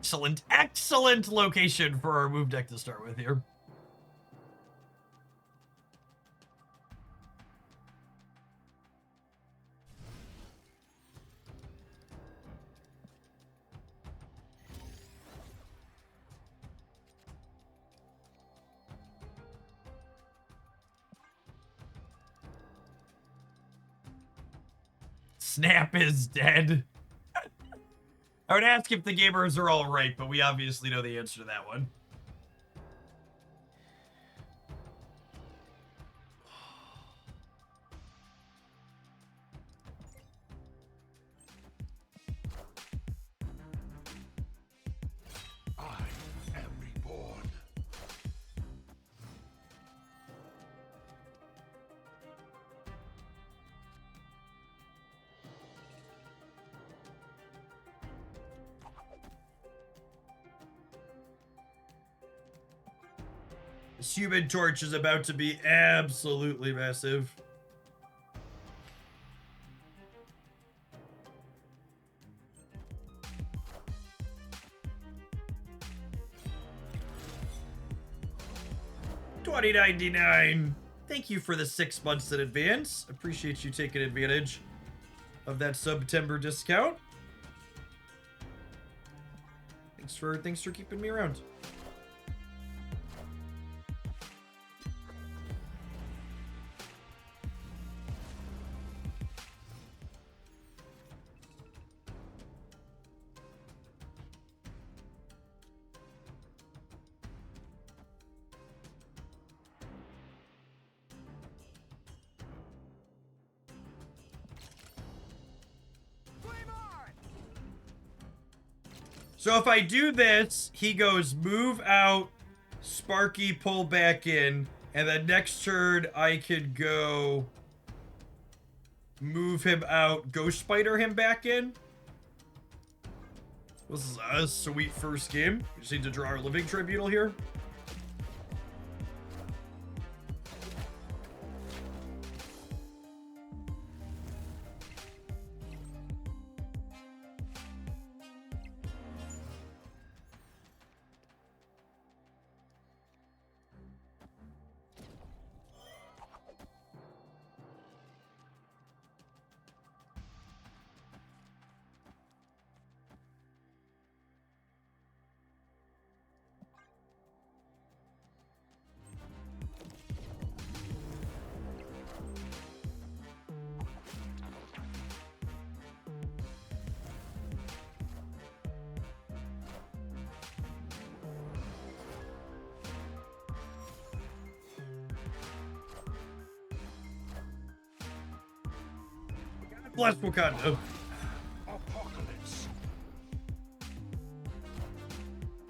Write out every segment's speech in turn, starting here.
excellent, excellent location for our move deck to start with here. Snap is dead. I would ask if the gamers are all right, but we obviously know the answer to that one. I am reborn. This Human Torch is about to be absolutely massive. $20.99. Thank you for the 6 months in advance. Appreciate you taking advantage of that September discount. Thanks for keeping me around. So if I do this, he goes move out, Sparky pull back in, and then next turn I could go move him out, Ghost Spider him back in. This is a sweet first game. We just need to draw our Living Tribunal here. Bless Wakanda. Apocalypse.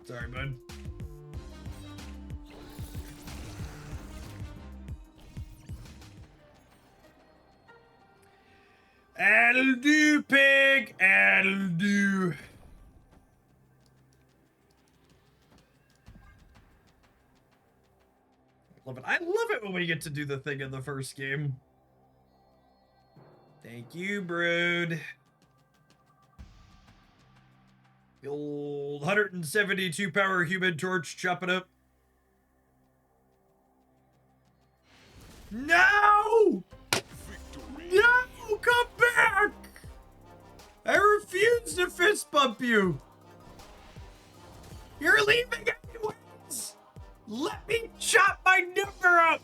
Sorry, bud. That'll do, pig. That'll do. Love it. I love it when we get to do the thing in the first game. Thank you, Brood. The old 172 power Human Torch, chop it up. No! Victory. No! Come back! I refuse to fist bump you. You're leaving anyways. Let me chop my number up.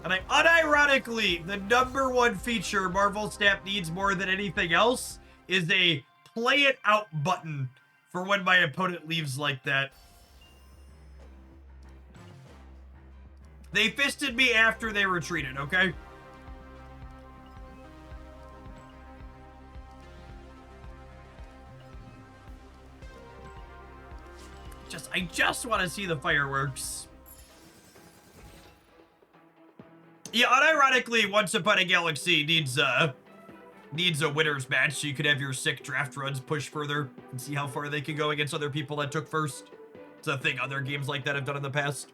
And unironically, the #1 feature Marvel Snap needs more than anything else is a play it out button for when my opponent leaves like that. They fisted me after they retreated, okay? I just want to see the fireworks. Yeah, unironically, Once Upon a Galaxy needs a winner's match, so you could have your sick draft runs push further and see how far they can go against other people that took first. It's a thing other games like that have done in the past.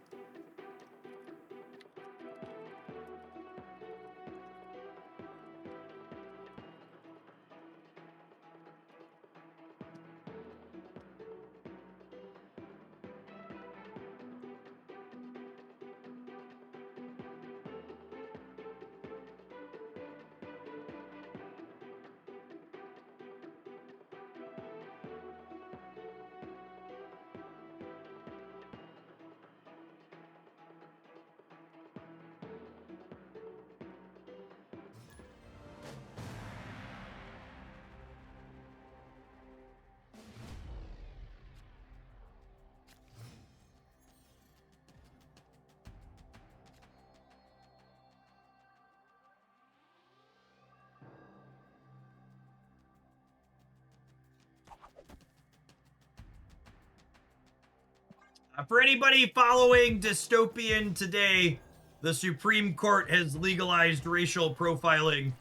For anybody following Dystopian today, the Supreme Court has legalized racial profiling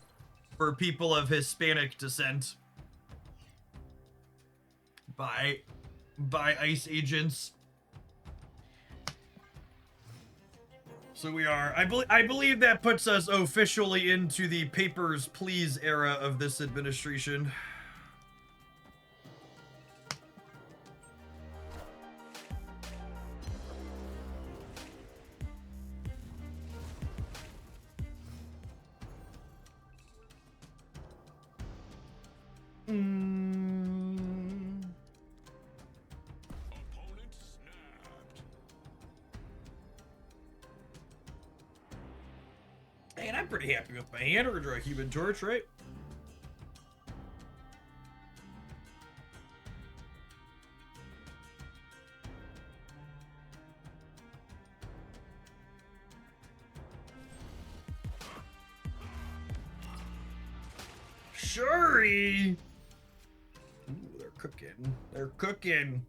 for people of Hispanic descent by ICE agents. So we are, I believe that puts us officially into the papers, please era of this administration. Opponent snapped. Man, I'm pretty happy with my hand. Or a Human Torch, right? Shuri! Ooh, they're cooking. They're cooking.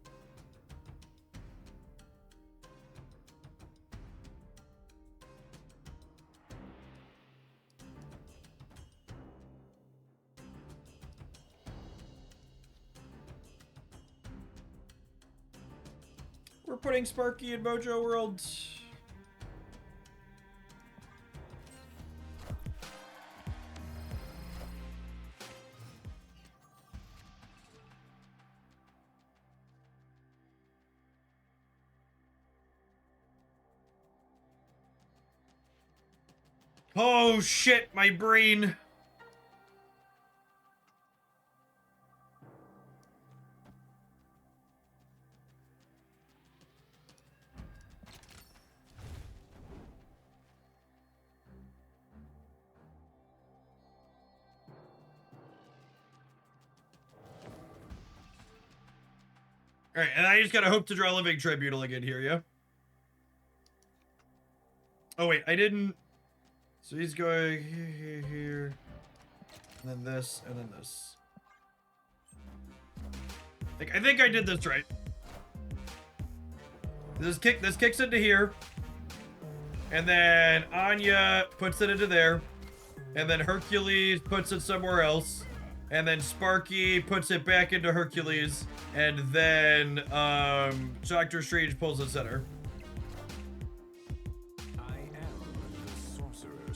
We're putting Sparky in Mojo World. Oh shit, my brain. Alright, and I just gotta hope to draw Living Tribunal again here, yeah? Oh wait, I didn't... So he's going here, and then this, and then this. I think I did this right. This kicks into here, and then Anya puts it into there, and then Hercules puts it somewhere else, and then Sparky puts it back into Hercules, and then Doctor Strange pulls it center.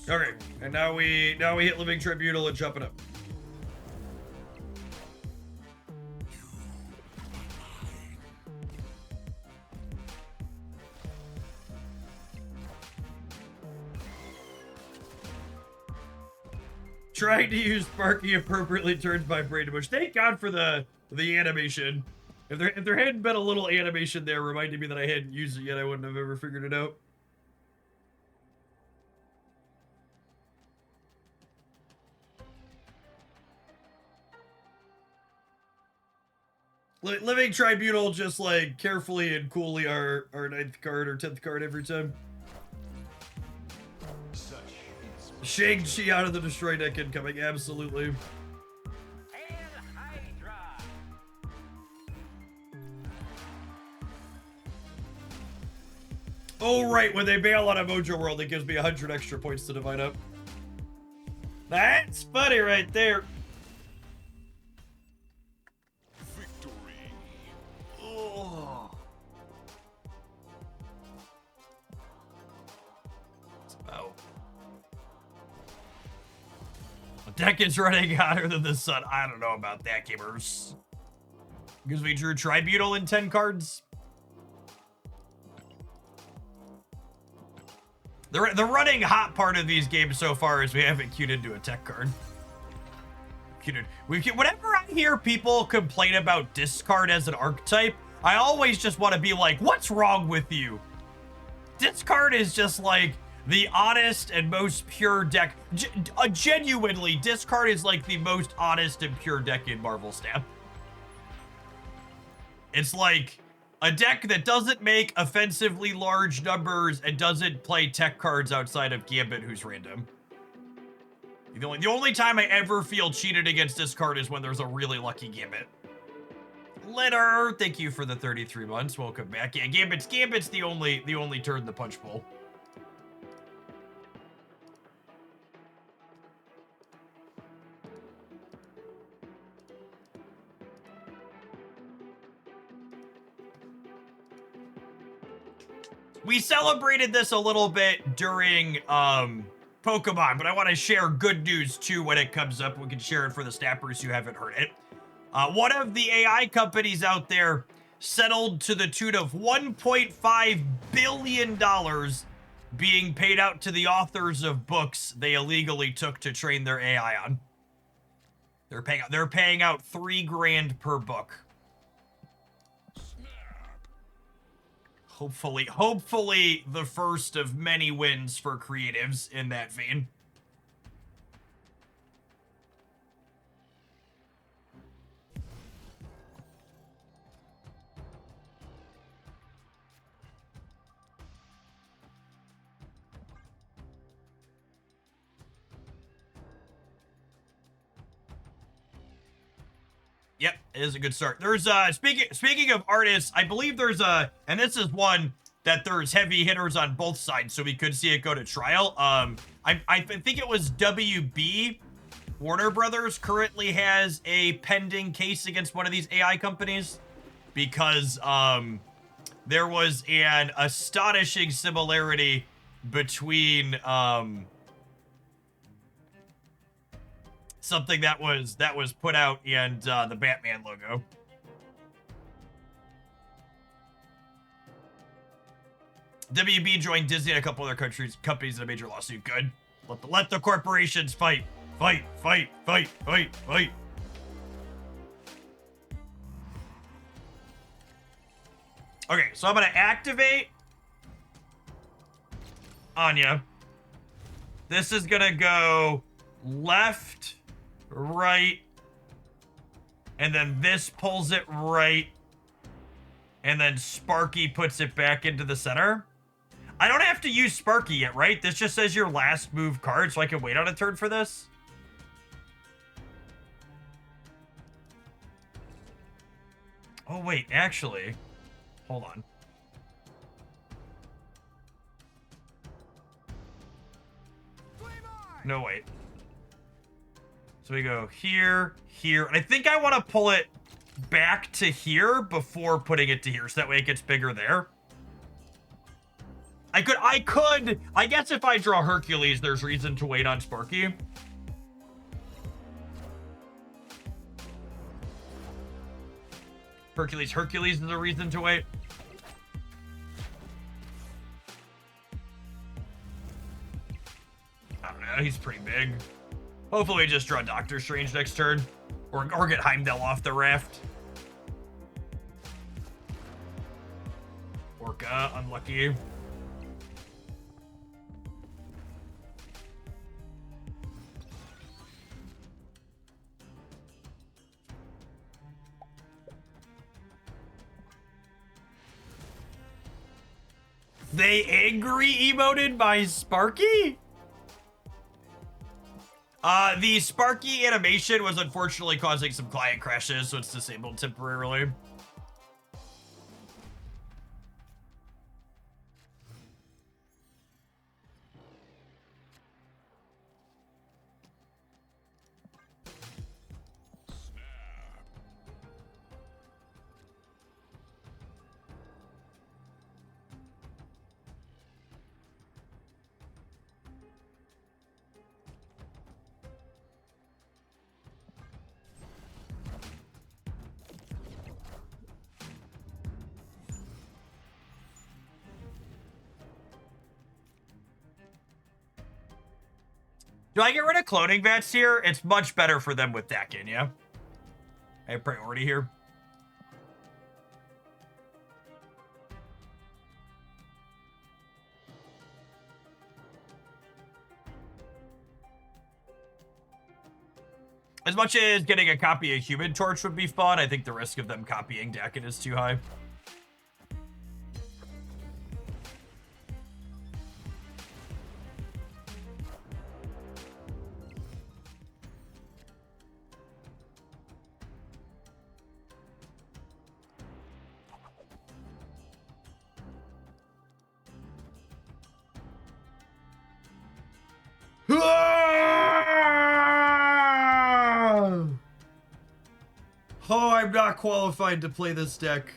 Okay, and now we hit Living Tribunal and jump it up. Trying to use Sparky appropriately turns my brain to mush. Thank God for the animation. If there hadn't been a little animation there reminding me that I hadn't used it yet, I wouldn't have ever figured it out. Living Tribunal just like carefully and coolly our 9th card or 10th card every time. Shang-Chi out of the Destroy deck incoming, absolutely. Oh right, when they bail out of Mojo World, it gives me 100 extra points to divide up. That's funny right there. Deck is running hotter than the sun. I don't know about that, gamers. Because we drew Tribunal in 10 cards. The running hot part of these games so far is we haven't queued into a tech card. Whenever I hear people complain about discard as an archetype, I always just want to be like, what's wrong with you? Discard is just like the honest and most pure deck. Genuinely, discard is like the most honest and pure deck in Marvel Snap. It's like a deck that doesn't make offensively large numbers and doesn't play tech cards outside of Gambit, who's random. The only time I ever feel cheated against discard is when there's a really lucky Gambit. Litter, thank you for the 33 months. Welcome back. Yeah, Gambit's the only turd in the punch bowl. We celebrated this a little bit during Pokemon, but I want to share good news too when it comes up. We can share it for the snappers who haven't heard it. One of the AI companies out there settled to the tune of $1.5 billion being paid out to the authors of books they illegally took to train their AI on. They're paying out $3 grand per book. Hopefully the first of many wins for creatives in that vein. Yep, it is a good start. There's speaking of artists, I believe there's and this is one that there's heavy hitters on both sides, so we could see it go to trial. I think it was WB. Warner Brothers currently has a pending case against one of these AI companies because there was an astonishing similarity between something that was put out and the Batman logo. WB joined Disney and a couple other companies in a major lawsuit. Good. Let the corporations fight. Fight. Okay, so I'm gonna activate Anya. This is gonna go left, right, and then this pulls it right, and then Sparky puts it back into the center. I don't have to use Sparky yet, right? This just says your last move card, so I can wait on a turn for this. Oh, wait, actually, hold on. No, wait. So we go here, here, and I think I want to pull it back to here before putting it to here, so that way it gets bigger there. I guess if I draw Hercules, there's reason to wait on Sparky. Hercules is a reason to wait. I don't know, he's pretty big. Hopefully we just draw Doctor Strange next turn. Or get Heimdall off the raft. Orca, unlucky. They angry emoted by Sparky? The Sparky animation was unfortunately causing some client crashes, so it's disabled temporarily. Do I get rid of cloning vats here? It's much better for them with Dakin, yeah? I have priority here. As much as getting a copy of Human Torch would be fun, I think the risk of them copying Dakin is too high. Oh, I'm not qualified to play this deck.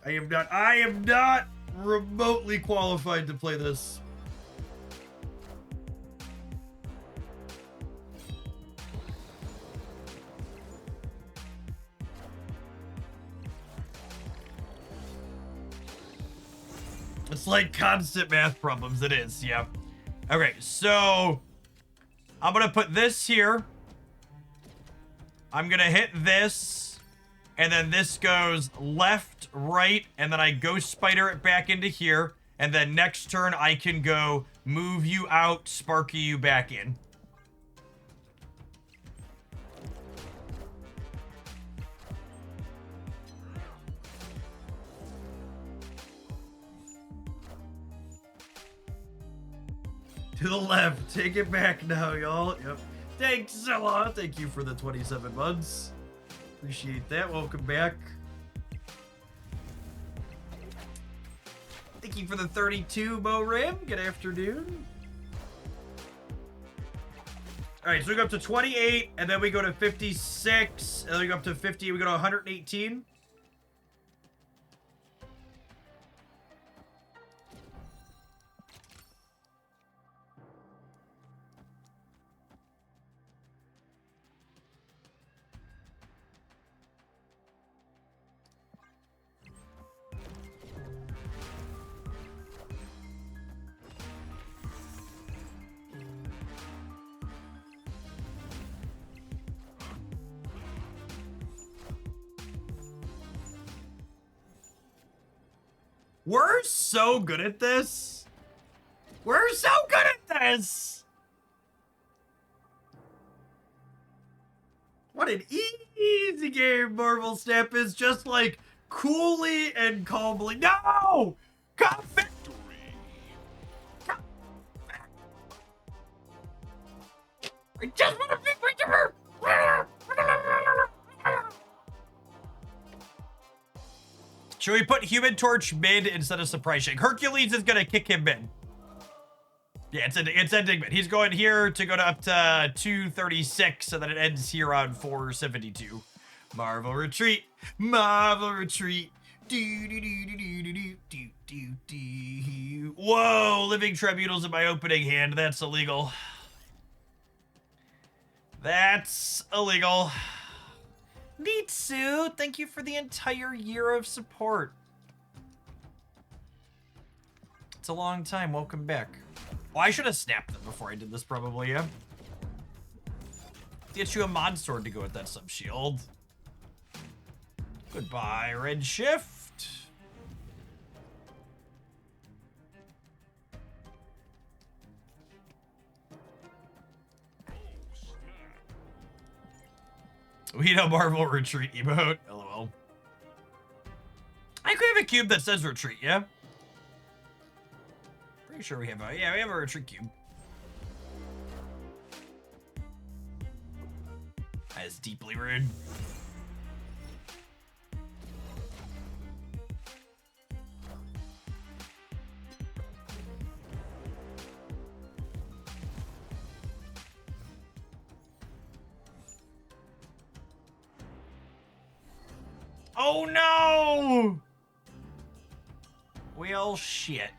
I am not remotely qualified to play this. It's like constant math problems. It is, yeah. Okay, so I'm gonna put this here. I'm gonna hit this, and then this goes left, right, and then I Ghost Spider it back into here, and then next turn I can go move you out, Sparky you back in. To the left. Take it back now, y'all. Yep. Thanks, Zilla. Thank you for the 27 months. Appreciate that. Welcome back. Thank you for the 32, Mo Rim. Good afternoon. All right, so we go up to 28, and then we go to 56, and then we go up to 50, we go to 118. We're so good at this. We're so good at this. What an easy game Marvel Snap is. Just like coolly and calmly. No! Come back. Come back. I just want to be Christopher. Should we put Human Torch mid instead of Surprise Shake? Hercules is gonna kick him mid. Yeah, it's ending mid. He's going here to go to up to 236, and then it ends here on 472. Marvel Retreat. Marvel Retreat. Do, do, do, do, do, do, do, do, do. Whoa, Living Tribunals in my opening hand. That's illegal. That's illegal. Nitsu, thank you for the entire year of support. It's a long time. Welcome back. Well, I should have snapped them before I did this, probably, yeah. Get you a mod sword to go with that sub shield. Goodbye, Redshift. We know Marvel Retreat emote. LOL. I could have a cube that says retreat, yeah? Pretty sure we have a, yeah, we have a retreat cube. That is deeply rude. Oh no! Well, shit.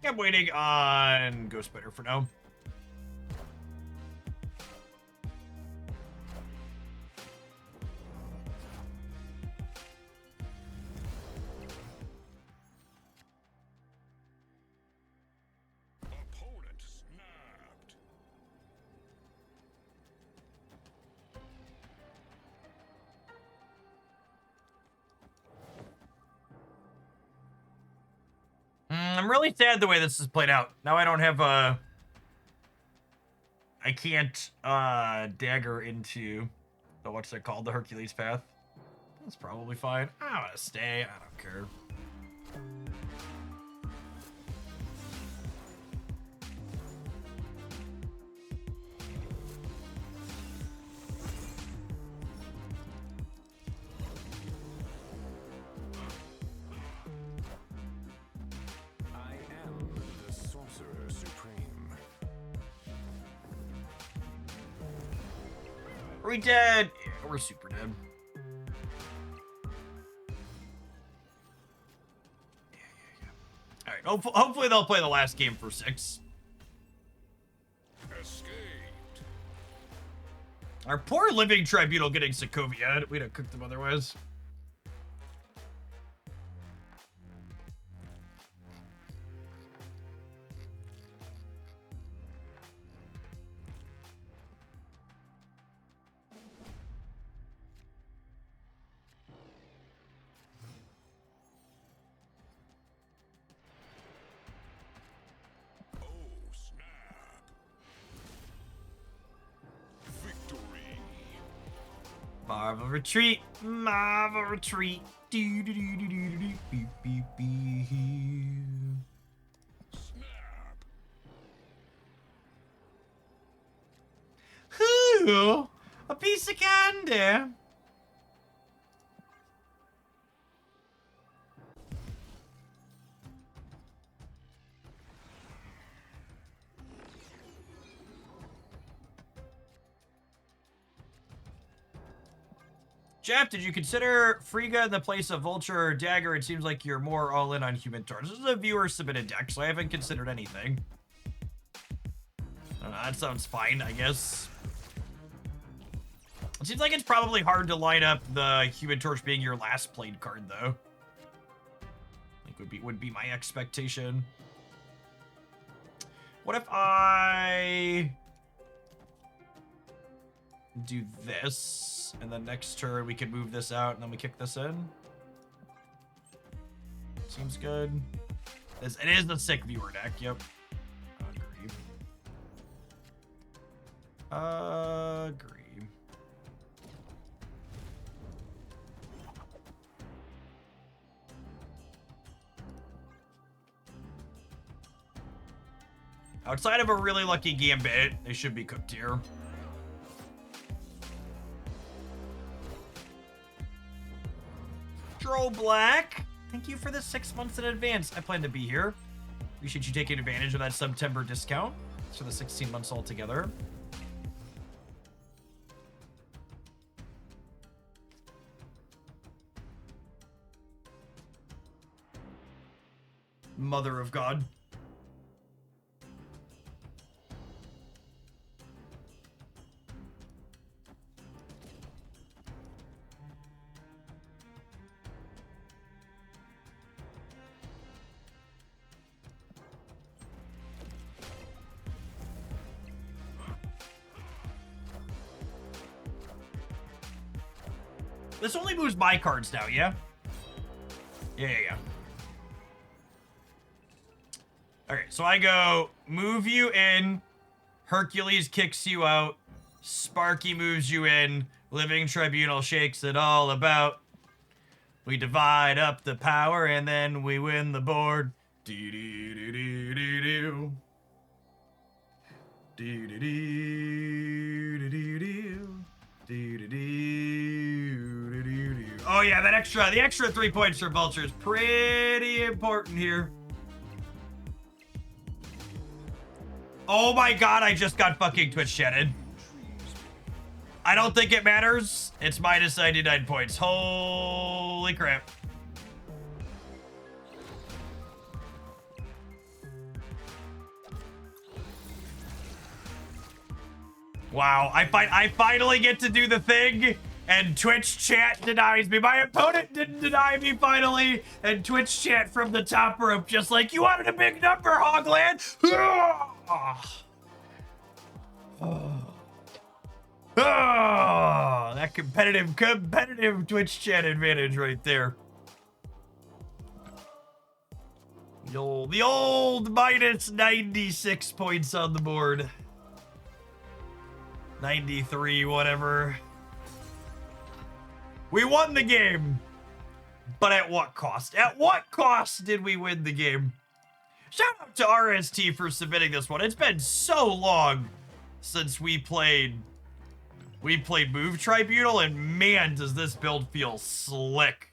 I'm waiting on Ghost Spider for now. Opponent snapped. I'm really sad the way this is played out. Now I don't have a... I can't dagger into the, what's it called, the Hercules path. That's probably fine. I want to stay. I don't care. I am the Sorcerer Supreme. Are we dead? Yeah, we're super dead. All right, hopefully they'll play the last game for 6. Escaped. Our poor living tribunal getting Sokovia. We'd have cooked them otherwise. Oh, snap. Victory. Marvel retreat. Marvel retreat. Do do do do do do beep beep beep. Snap. Ooh, a piece of candy. Jeff, did you consider Frigga in the place of Vulture or Dagger? It seems like you're more all in on Human Torch. This is a viewer submitted deck, so I haven't considered anything. That sounds fine, I guess. It seems like it's probably hard to line up the Human Torch being your last played card, though. I think would be my expectation. What if I do this, and then next turn we can move this out, and then we kick this in? Seems good. It is the sick viewer deck, yep. Agree. Outside of a really lucky gambit, they should be cooked here. Dro Black, thank you for the 6 months in advance. I plan to be here. Appreciate you taking advantage of that September discount. For the 16 months altogether. Mother of God. This only moves my cards now, yeah? Yeah. Okay, so I go, move you in, Hercules kicks you out, Sparky moves you in, Living Tribunal shakes it all about. We divide up the power and then we win the board. Do-do-do-do-do-do. Do-do-do-do-do-do. Do-do-do-do-do-do. Oh yeah, the extra 3 points for Vulture is pretty important here. Oh my god, I just got fucking Twitch chatted. I don't think it matters. It's minus 99 points. Holy crap. Wow, I finally get to do the thing, and Twitch chat denies me. My opponent didn't deny me finally, and Twitch chat from the top rope just like, you wanted a big number, Hogland? That competitive Twitch chat advantage right there. The old minus 96 points on the board. 93, whatever. We won the game. But at what cost? At what cost did we win the game? Shout out to RST for submitting this one. It's been so long since we played Move Tribunal, and man, does this build feel slick.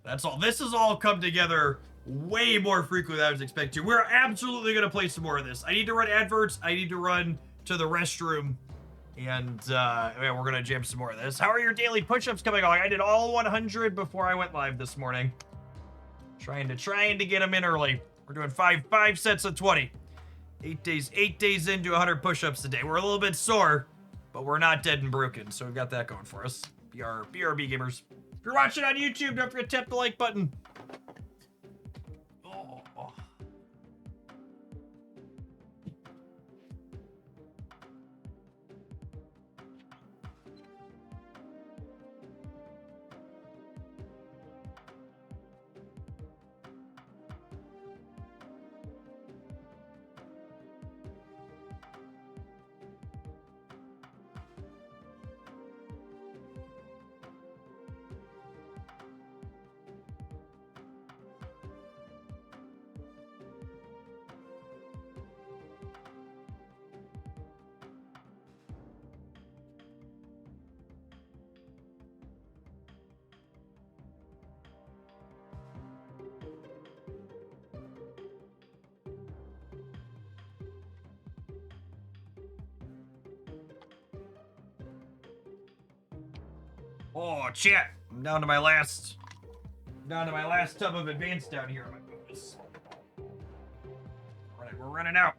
That's all. This has all come together way more frequently than I was expecting. We're absolutely going to play some more of this. I need to run adverts. I need to run to the restroom. And yeah, we're going to jam some more of this. How are your daily push-ups coming along? I did all 100 before I went live this morning. Trying to get them in early. We're doing five sets of 20. 8 days into 100 push-ups a day. We're a little bit sore, but we're not dead and broken. So we've got that going for us. BRB gamers. If you're watching on YouTube, don't forget to tap the like button. Oh. Oh, chat. I'm down to my last tub of advance down here. My goodness. All right, we're running out.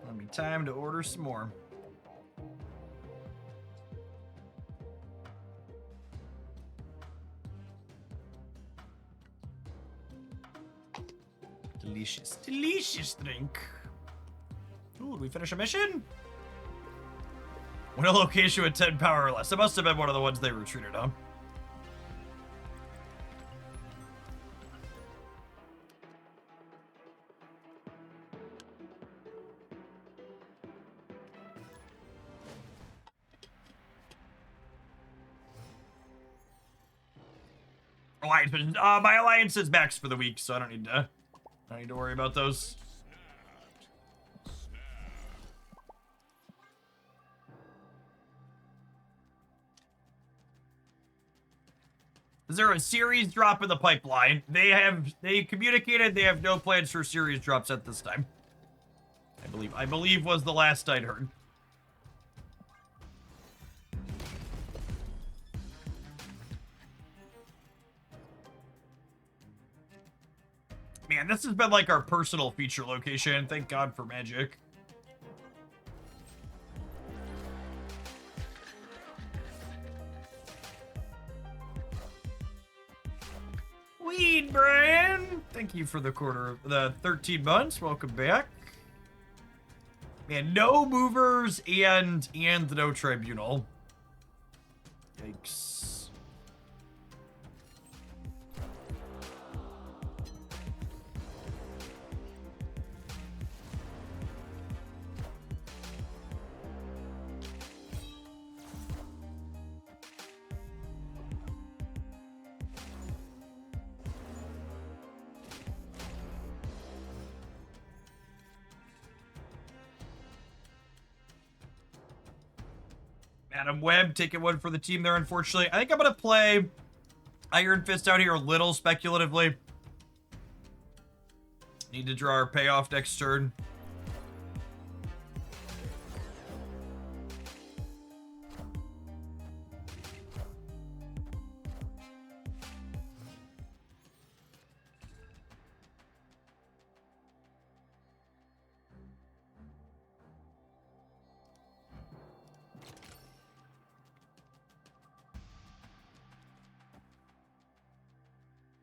It'll be time to order some more. Delicious drink. Ooh, did we finish a mission? When a location with 10 power or less. It must have been one of the ones they retreated on. Alliance, my alliance is max for the week, so I don't need to worry about those. Is there a series drop in the pipeline? They communicated they have no plans for series drops at this time. I believe was the last I'd heard. Man, this has been like our personal feature location. Thank God for magic. Weed, Brian. Thank you for the 13 months. Welcome back. Man, no movers and no tribunal. Yikes. Adam Webb taking one for the team there, unfortunately. I think I'm going to play Iron Fist out here a little speculatively. Need to draw our payoff next turn.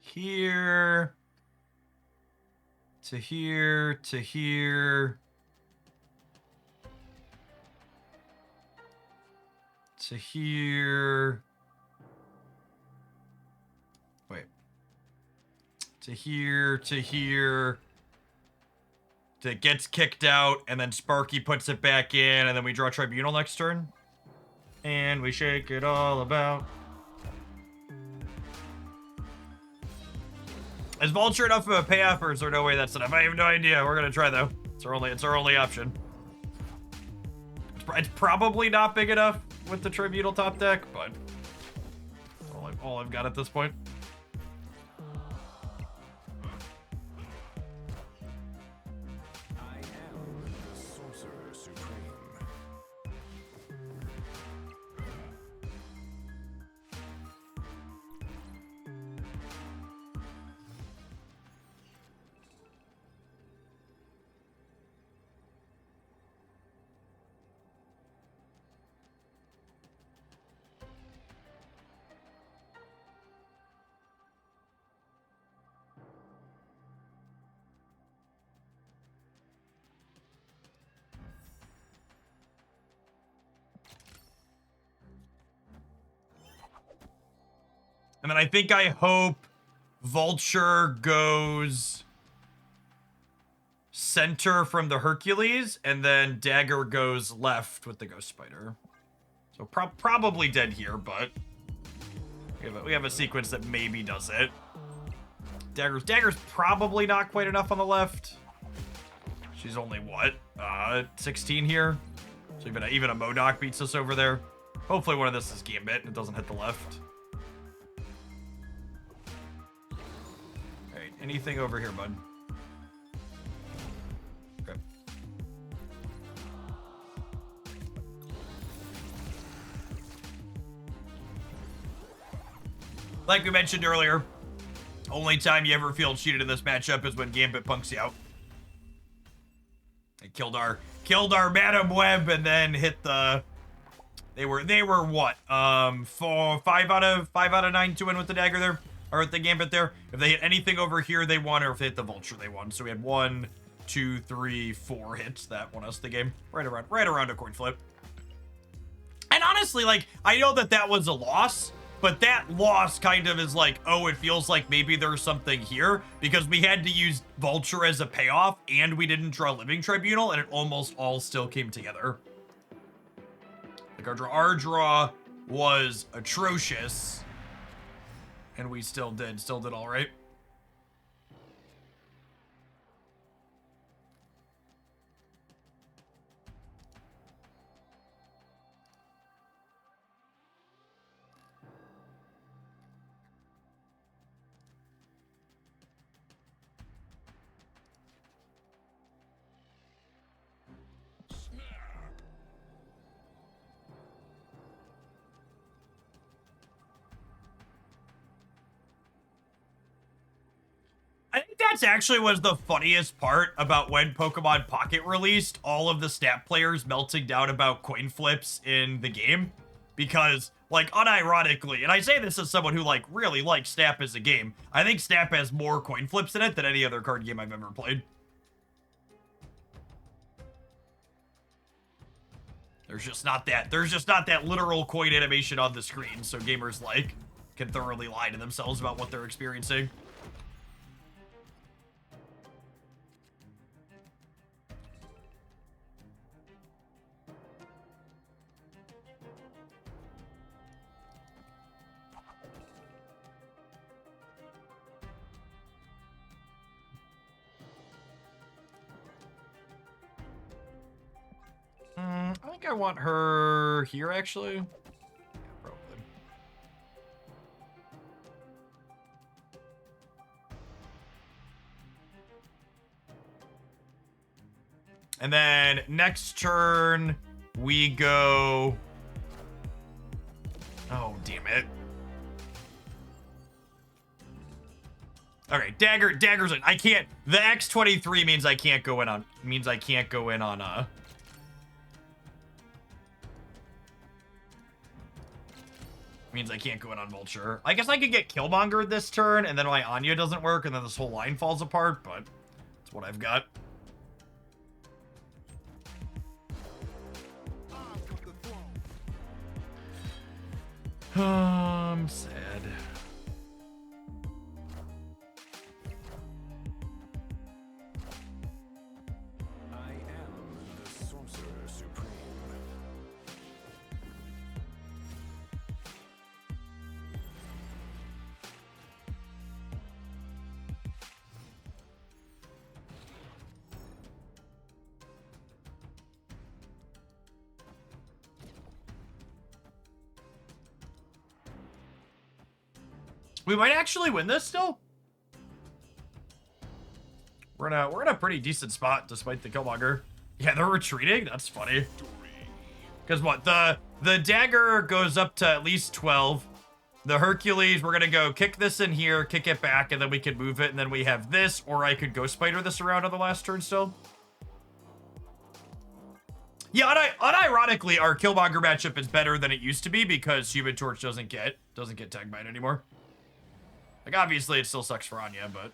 Here to here to here to here. Wait. to here, to here. It gets kicked out, and then Sparky puts it back in, and then we draw Tribunal next turn. And we shake it all about. Is Vulture enough of a payoff, or is there no way that's enough? I have no idea. We're gonna try though. It's our only option. It's probably not big enough with the Tribunal top deck, but all I've got at this point. I am the Sorcerer Supreme. And then I hope Vulture goes center from the Hercules, and then Dagger goes left with the Ghost Spider. So probably dead here, but we have a sequence that maybe does it. Dagger's probably not quite enough on the left. She's only what, 16 here. So even a Modok beats us over there. Hopefully one of this is Gambit and it doesn't hit the left. Alright, anything over here, bud? Okay. Like we mentioned earlier, only time you ever feel cheated in this matchup is when Gambit punks you out. They killed our Madam Web and then hit the. They were what? 5 out of 9 to win with the dagger there, or with the Gambit there. If they hit anything over here, they won, or if they hit the Vulture, they won. So we had 1, 2, 3, 4 hits that won us the game. Right around a coin flip. And honestly, like, I know that was a loss. But that loss kind of is like, oh, it feels like maybe there's something here, because we had to use Vulture as a payoff and we didn't draw Living Tribunal, and it almost all still came together. Like our draw was atrocious, and we still did all right. I think that's actually was the funniest part about when Pokemon Pocket released, all of the Snap players melting down about coin flips in the game. Because, like, unironically, and I say this as someone who, like, really likes Snap as a game, I think Snap has more coin flips in it than any other card game I've ever played. There's just not that literal coin animation on the screen, so gamers, like, can thoroughly lie to themselves about what they're experiencing. I think I want her here, actually. Yeah, probably. And then next turn, we go... Oh, damn it. Okay, Dagger's in. I can't... The X23 means I can't go in on... Means I can't go in on, Means I can't go in on Vulture. I guess I could get Killmonger this turn, and then my Anya doesn't work, and then this whole line falls apart, but that's what I've got. I'm sad. We might actually win this still. We're in a pretty decent spot despite the Killmonger. Yeah, they're retreating. That's funny. Because what, the dagger goes up to at least 12. The Hercules, we're gonna go kick this in here, kick it back, and then we can move it, and then we have this, or I could Ghost Spider this around on the last turn still. Yeah, unironically, our Killmonger matchup is better than it used to be because Human Torch doesn't get tag bite anymore. Like, obviously, it still sucks for Anya, but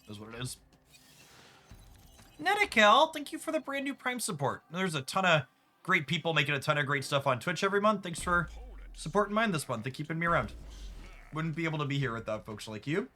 that's what it is. Netikel, thank you for the brand new Prime support. There's a ton of great people making a ton of great stuff on Twitch every month. Thanks for supporting mine this month and keeping me around. Wouldn't be able to be here without folks like you.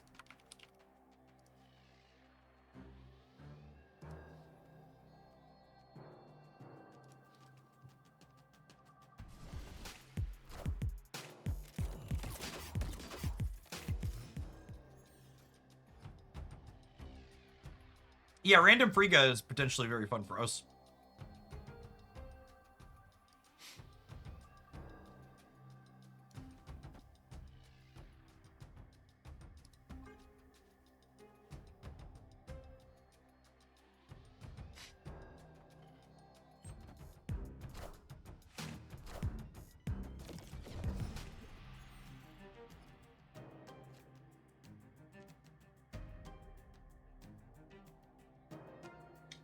Yeah, random Frega is potentially very fun for us.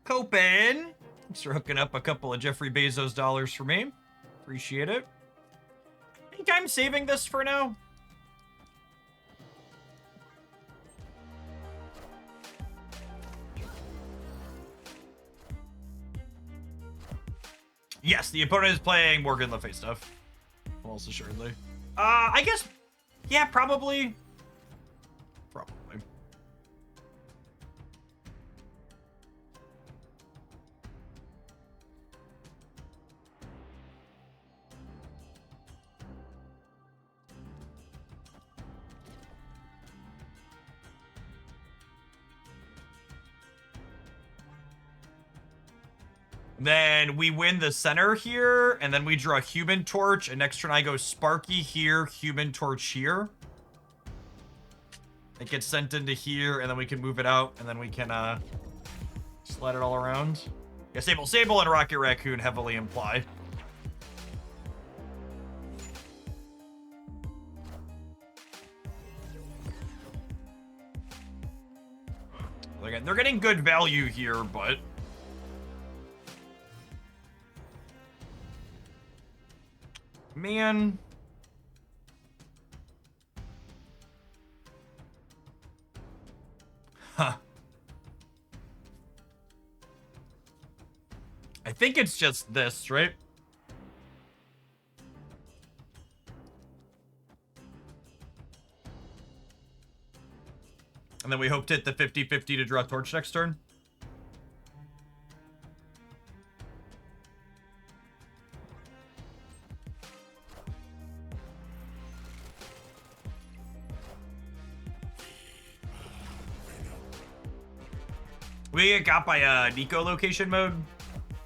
Copen, thanks for hooking up a couple of Jeffrey Bezos dollars for me. Appreciate it. I think I'm saving this for now. Yes, the opponent is playing Morgan Le Fay stuff. Almost assuredly. I guess, yeah, probably. Probably. Then we win the center here, and then we draw a Human Torch, and next turn I go Sparky here, Human Torch here. It gets sent into here, and then we can move it out, and then we can slide it all around. Yeah, Sable and Rocket Raccoon heavily imply. They're getting good value here, but... Man. Huh. I think it's just this, right? And then we hope to hit the 50-50 to draw Torch next turn. We get got by Nico location mode.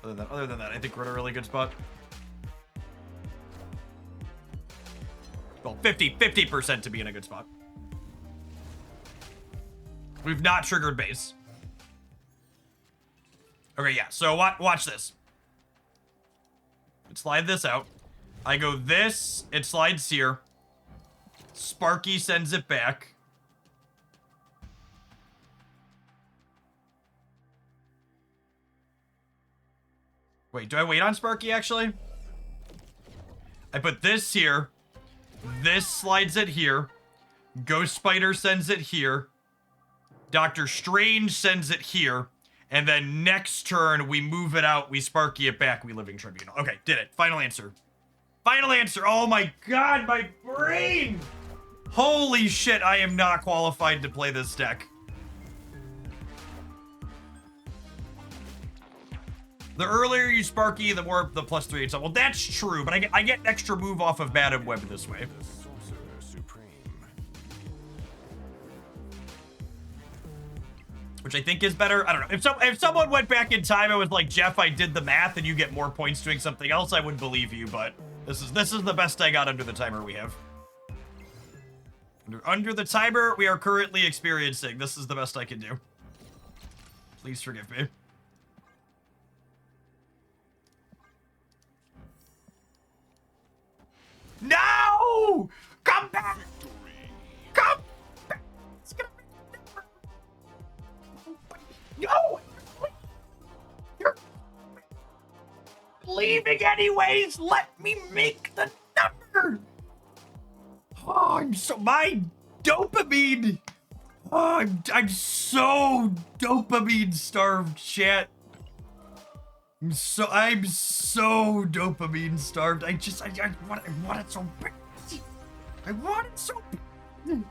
Other than that, I think we're in a really good spot. Well, 50% to be in a good spot. We've not triggered base. Okay, yeah, so watch this. Let's slide this out. I go this, it slides here. Sparky sends it back. Wait, do I wait on Sparky, actually? I put this here. This slides it here. Ghost Spider sends it here. Doctor Strange sends it here. And then next turn, we move it out. We Sparky it back. We Living Tribunal. Okay, did it. Final answer. Final answer. Oh my god, my brain! Holy shit, I am not qualified to play this deck. The earlier you Sparky, the more the +3 it's up. Well, that's true, but I get extra move off of Madam Web this way. The Sorcerer Supreme. Which I think is better. I don't know. If someone went back in time and was like, Jeff, I did the math and you get more points doing something else, I would believe you, but this is the best I got under the timer we have. Under the timer we are currently experiencing. This is the best I can do. Please forgive me. No! Come back! Come back! It's gonna be... No! You're leaving anyways! Let me make the number! Oh, I'm so... My dopamine! Oh, I'm so dopamine starved, chat. I'm so dopamine starved. I want it so bad. I want it so bad.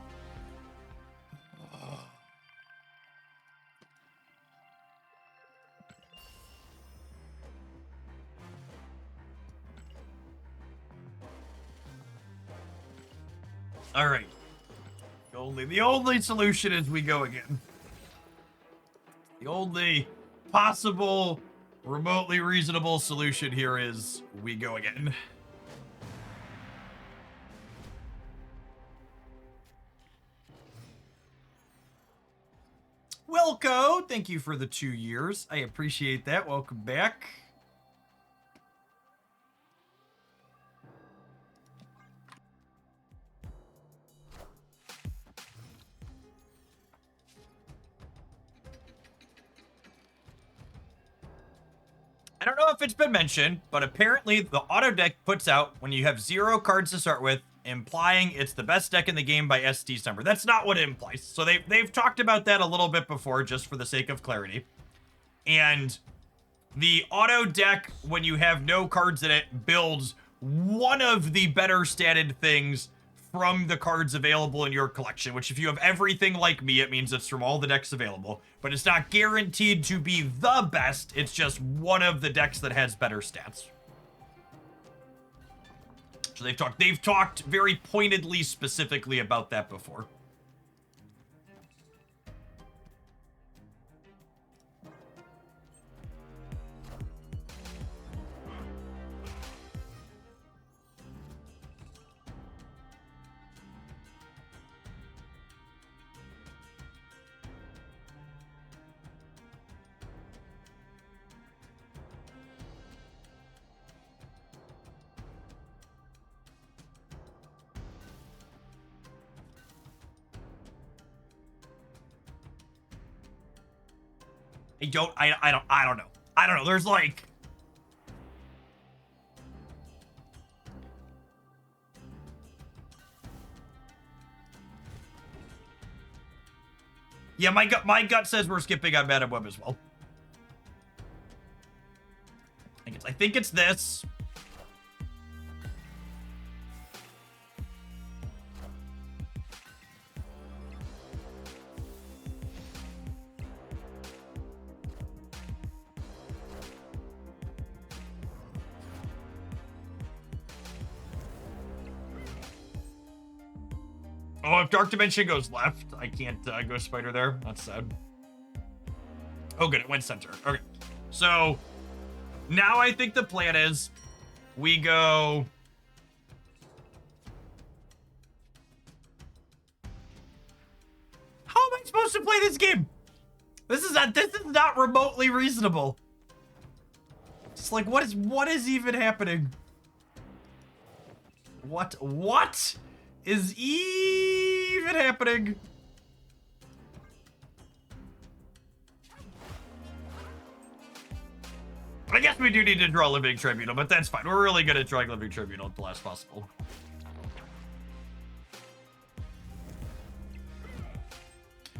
All right. The only solution is we go again. The only possible remotely reasonable solution here is we go again. Wilco, thank you for the 2 years. I appreciate that. Welcome back. I don't know if it's been mentioned, but apparently the auto deck puts out when you have 0 cards to start with, implying it's the best deck in the game by ST's number. That's not what it implies. So they've talked about that a little bit before, just for the sake of clarity. And the auto deck, when you have no cards in it, builds one of the better statted things from the cards available in your collection, which if you have everything like me, it means it's from all the decks available, but it's not guaranteed to be the best. It's just one of the decks that has better stats. So they've talked very pointedly, specifically about that before. I don't know. I don't know. There's like... Yeah, my gut says we're skipping on Madam Web as well. I think it's this. Oh, if Dark Dimension goes left, I can't go Spider there. That's sad. Oh, good. It went center. Okay. So, now I think the plan is we go... How am I supposed to play this game? This is not remotely reasonable. It's like, what is even happening? What is even happening? I guess we do need to draw Living Tribunal, but that's fine. We're really good at drawing Living Tribunal at the last possible.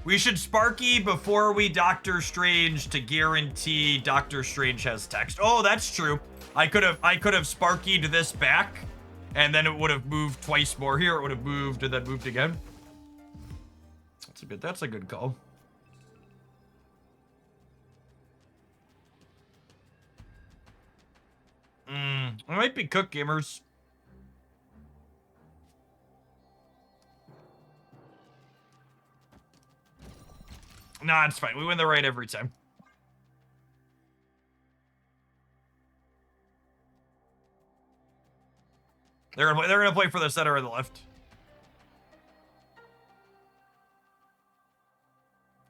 We should Sparky before we Doctor Strange to guarantee Doctor Strange has text. Oh, that's true. I could have Sparkied this back, and then it would have moved twice more here. It would have moved and then moved again. That's a good call. It might be Cook Gamers. Nah, it's fine. We win the right every time. They're gonna play for the center or the left.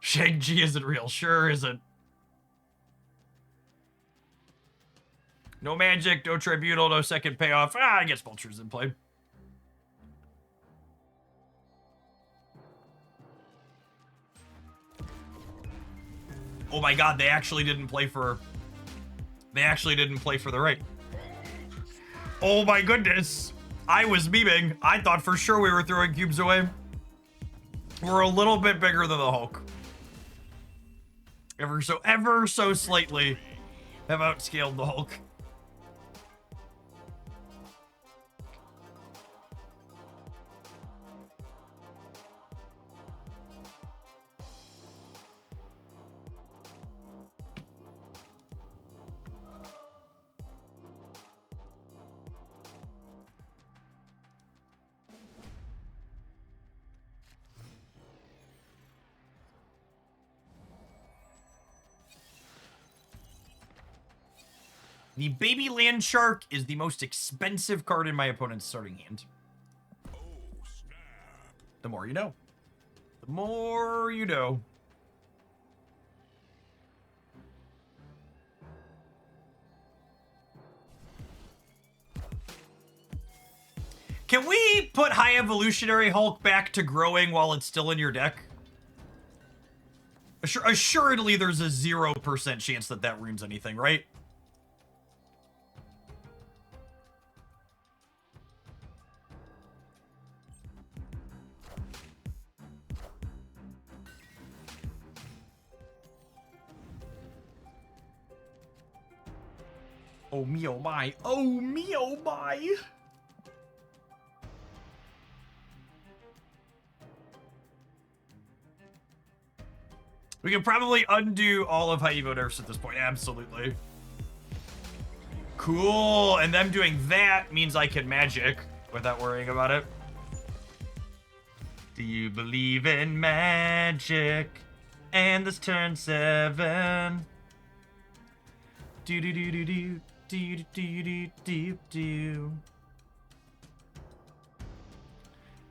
Shang-Chi isn't real. Sure isn't. No magic, no tribunal, no second payoff. Ah, I guess Vulture's in play. Oh my god, they actually didn't play for... They actually didn't play for the right. Oh my goodness. I was memeing. I thought for sure we were throwing cubes away. We're a little bit bigger than the Hulk. Ever so slightly have outscaled the Hulk. The Baby Land Shark is the most expensive card in my opponent's starting hand. Oh, snap. The more you know. The more you know. Can we put High Evolutionary Hulk back to growing while it's still in your deck? Assuredly, there's a 0% chance that that ruins anything, right? Oh me, oh my. Oh me, oh my. We can probably undo all of High Evo nerfs at this point. Absolutely. Cool. And them doing that means I can magic without worrying about it. Do you believe in magic? And this turn 7. Do do do do do. Do do do do do.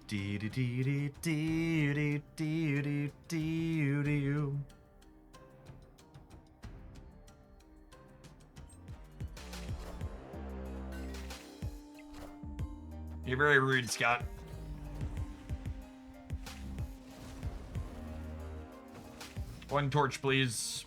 Do do do do do do do do. You're very rude, Scott. One torch, please.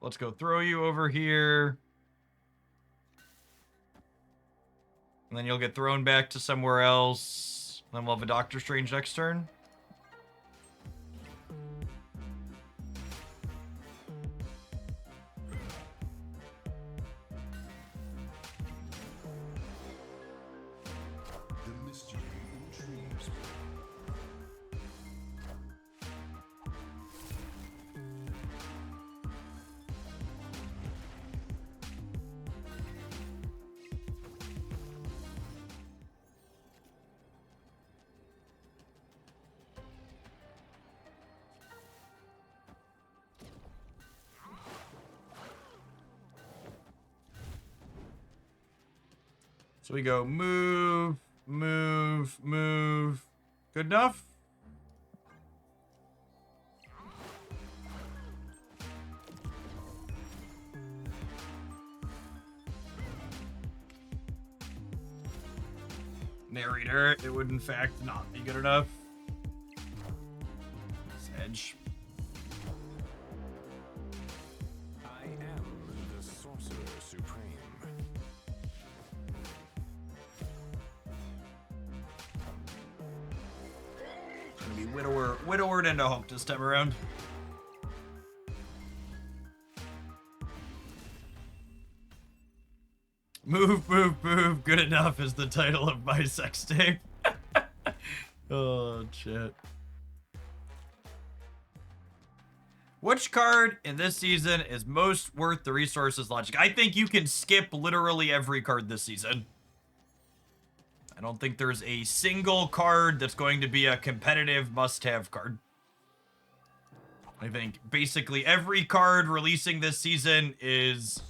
Let's go throw you over here. And then you'll get thrown back to somewhere else. Then we'll have a Doctor Strange next turn. The mystery intrigues me. So we go move, move, move. Good enough? narrator, it would in fact not be good enough. Edge. I am the Sorcerer Supreme. Gonna be widowered into Hulk this time around. Move, move, move. Good enough is the title of my sex tape. Oh, shit. Which card in this season is most worth the resources logic? I think you can skip literally every card this season. I don't think there's a single card that's going to be a competitive must-have card. I think basically every card releasing this season is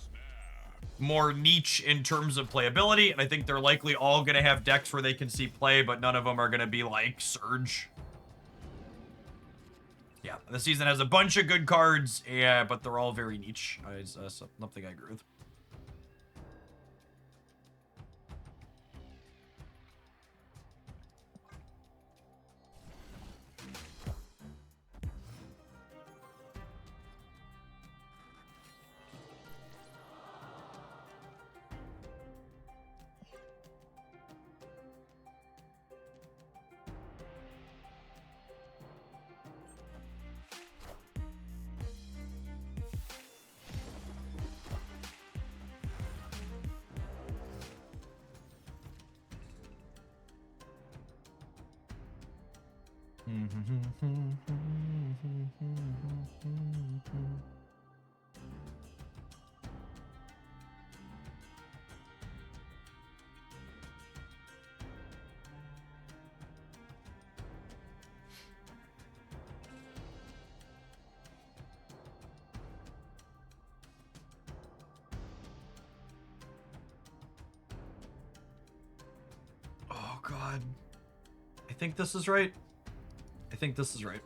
more niche in terms of playability, and I think they're likely all going to have decks where they can see play, but none of them are going to be like Surge. Yeah, the season has a bunch of good cards, yeah, but they're all very niche. Something I agree with. Oh god. I think this is right. I think this is right.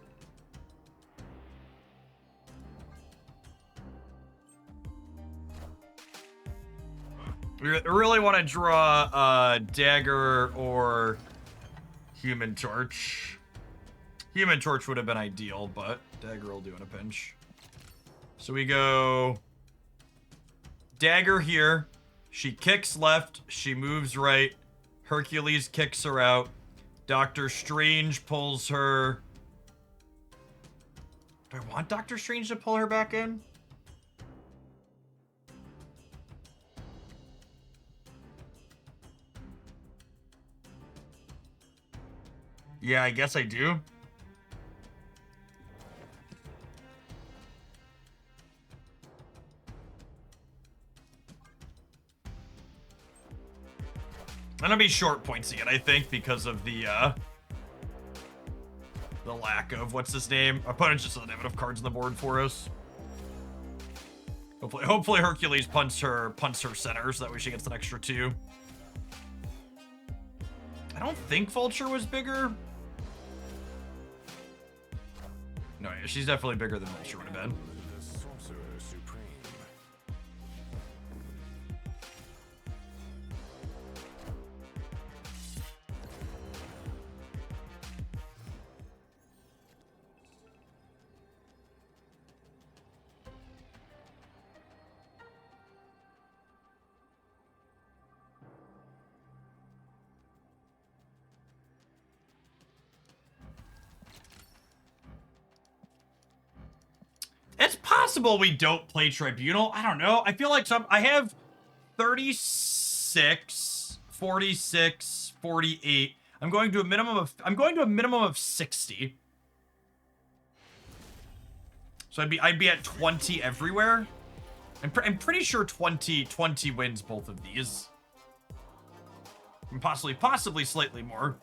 We really want to draw Dagger or Human Torch. Human Torch would have been ideal, but Dagger will do in a pinch. So we go Dagger here. She kicks left. She moves right. Hercules kicks her out. Doctor Strange pulls her. Do I want Doctor Strange to pull her back in? Yeah, I guess I do. I'm gonna be short pointsing it, I think, because of the lack of what's his name. Opponents just doesn't have enough cards on the board for us. Hopefully Hercules punts her center, so that way she gets an extra 2. I don't think Vulture was bigger. No, yeah, she's definitely bigger than Vulture would have been. The Sorcerer Supreme. It's possible we don't play Tribunal. I don't know. I feel like I have 36, 46, 48. I'm going to a minimum of 60. So I'd be at 20 everywhere. I'm pretty sure 20 wins both of these. And possibly slightly more.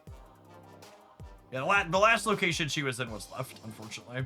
Yeah, the last location she was in was left, unfortunately.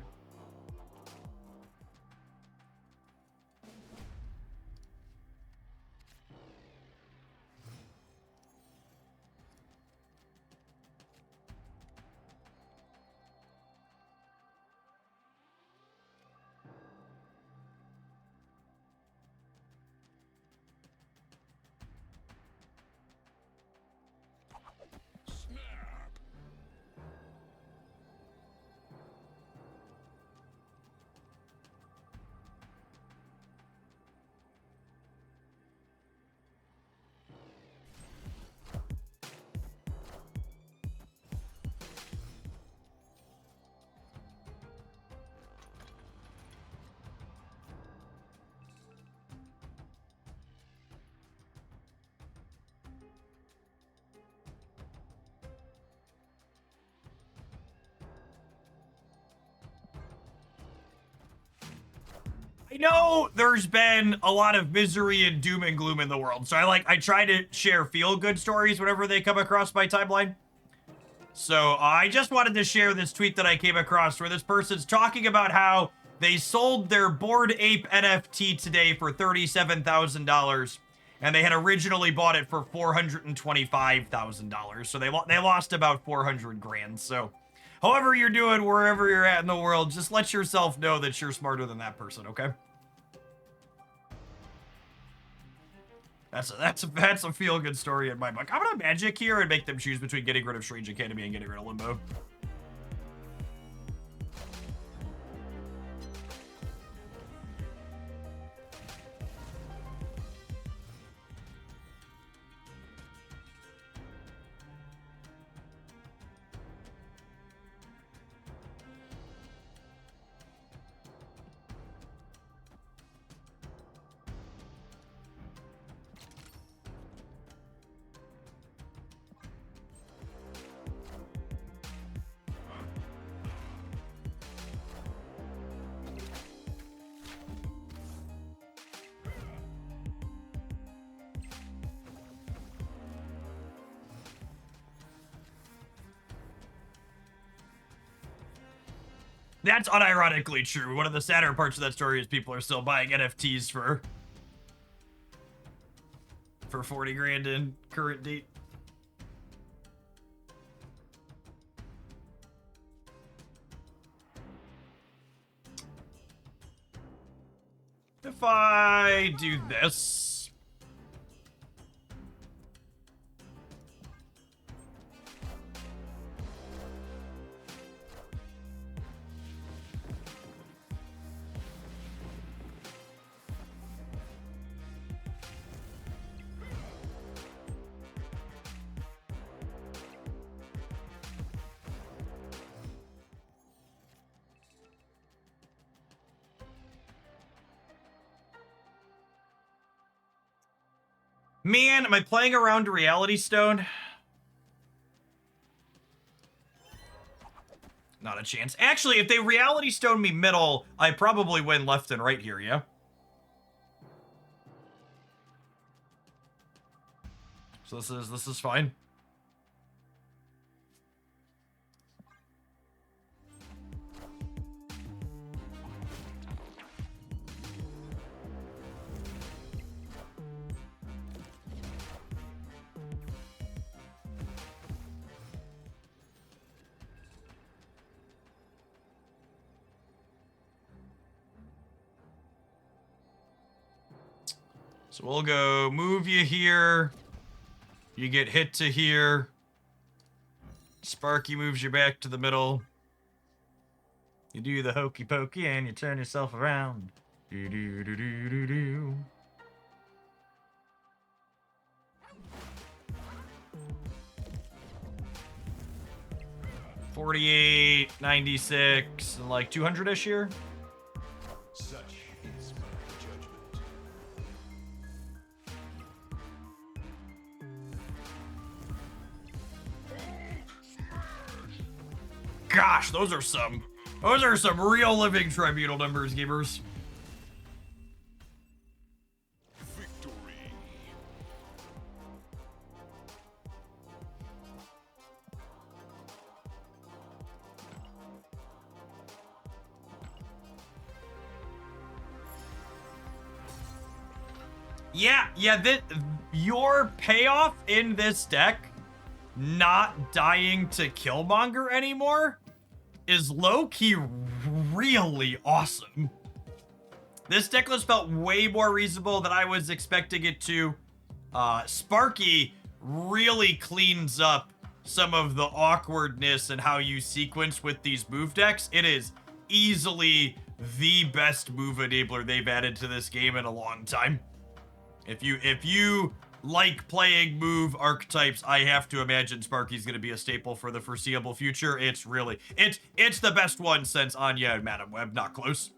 I know there's been a lot of misery and doom and gloom in the world, so I try to share feel-good stories whenever they come across my timeline. So I just wanted to share this tweet that I came across where this person's talking about how they sold their Bored Ape NFT today for $37,000, and they had originally bought it for $425,000. So they lost about 400 grand. So however you're doing, wherever you're at in the world, just let yourself know that you're smarter than that person, okay? That's a feel-good story in my book. I'm gonna magic here and make them choose between getting rid of Strange Academy and getting rid of Limbo. That's unironically true. One of the sadder parts of that story is people are still buying NFTs for 40 grand in current date. If I do this, man, am I playing around to Reality Stone? Not a chance. Actually, if they Reality Stone me middle, I probably win left and right here, yeah? So this is fine. So we'll go move you here. You get hit to here. Sparky moves you back to the middle. You do the hokey pokey and you turn yourself around. Do do do do do do. $48, $96, and like 200-ish here. Such is my judgment. Gosh, those are some real living Tribunal numbers, gamers. Victory. Yeah, your payoff in this deck, not dying to Killmonger anymore, is low-key really awesome. This deck list felt way more reasonable than I was expecting it to. Sparky really cleans up some of the awkwardness and how you sequence with these move decks. It is easily the best move enabler they've added to this game in a long time. If you like playing move archetypes, I have to imagine Sparky's going to be a staple for the foreseeable future. It's the best one since Anya and Madam Web. Not close.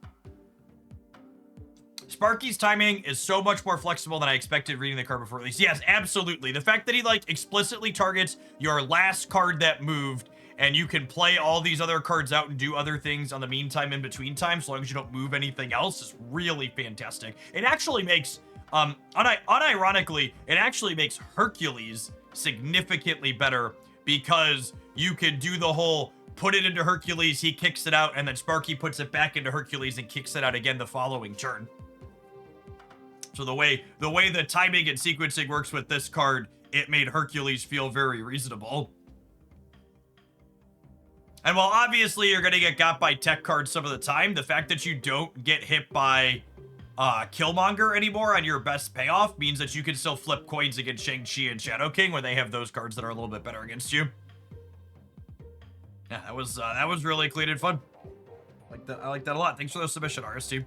Sparky's timing is so much more flexible than I expected reading the card before release. Yes, absolutely. The fact that he like explicitly targets your last card that moved and you can play all these other cards out and do other things on the meantime in between time, so long as you don't move anything else. Is really fantastic. It actually makes, unironically, it actually makes Hercules significantly better, because you can do the whole put it into Hercules, he kicks it out, and then Sparky puts it back into Hercules and kicks it out again the following turn. So the way the timing and sequencing works with this card, it made Hercules feel very reasonable. And while obviously you're going to get got by tech cards some of the time, the fact that you don't get hit by Killmonger anymore on your best payoff means that you can still flip coins against Shang-Chi and Shadow King when they have those cards that are a little bit better against you. Yeah, that was really clean and fun. I like that a lot. Thanks for the submission, RST.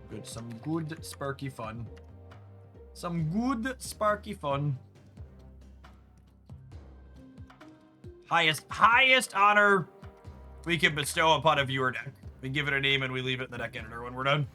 Good, some good sparky fun. Some good sparky fun. Highest honor we can bestow upon a viewer deck. We give it a name and we leave it in the deck editor when we're done.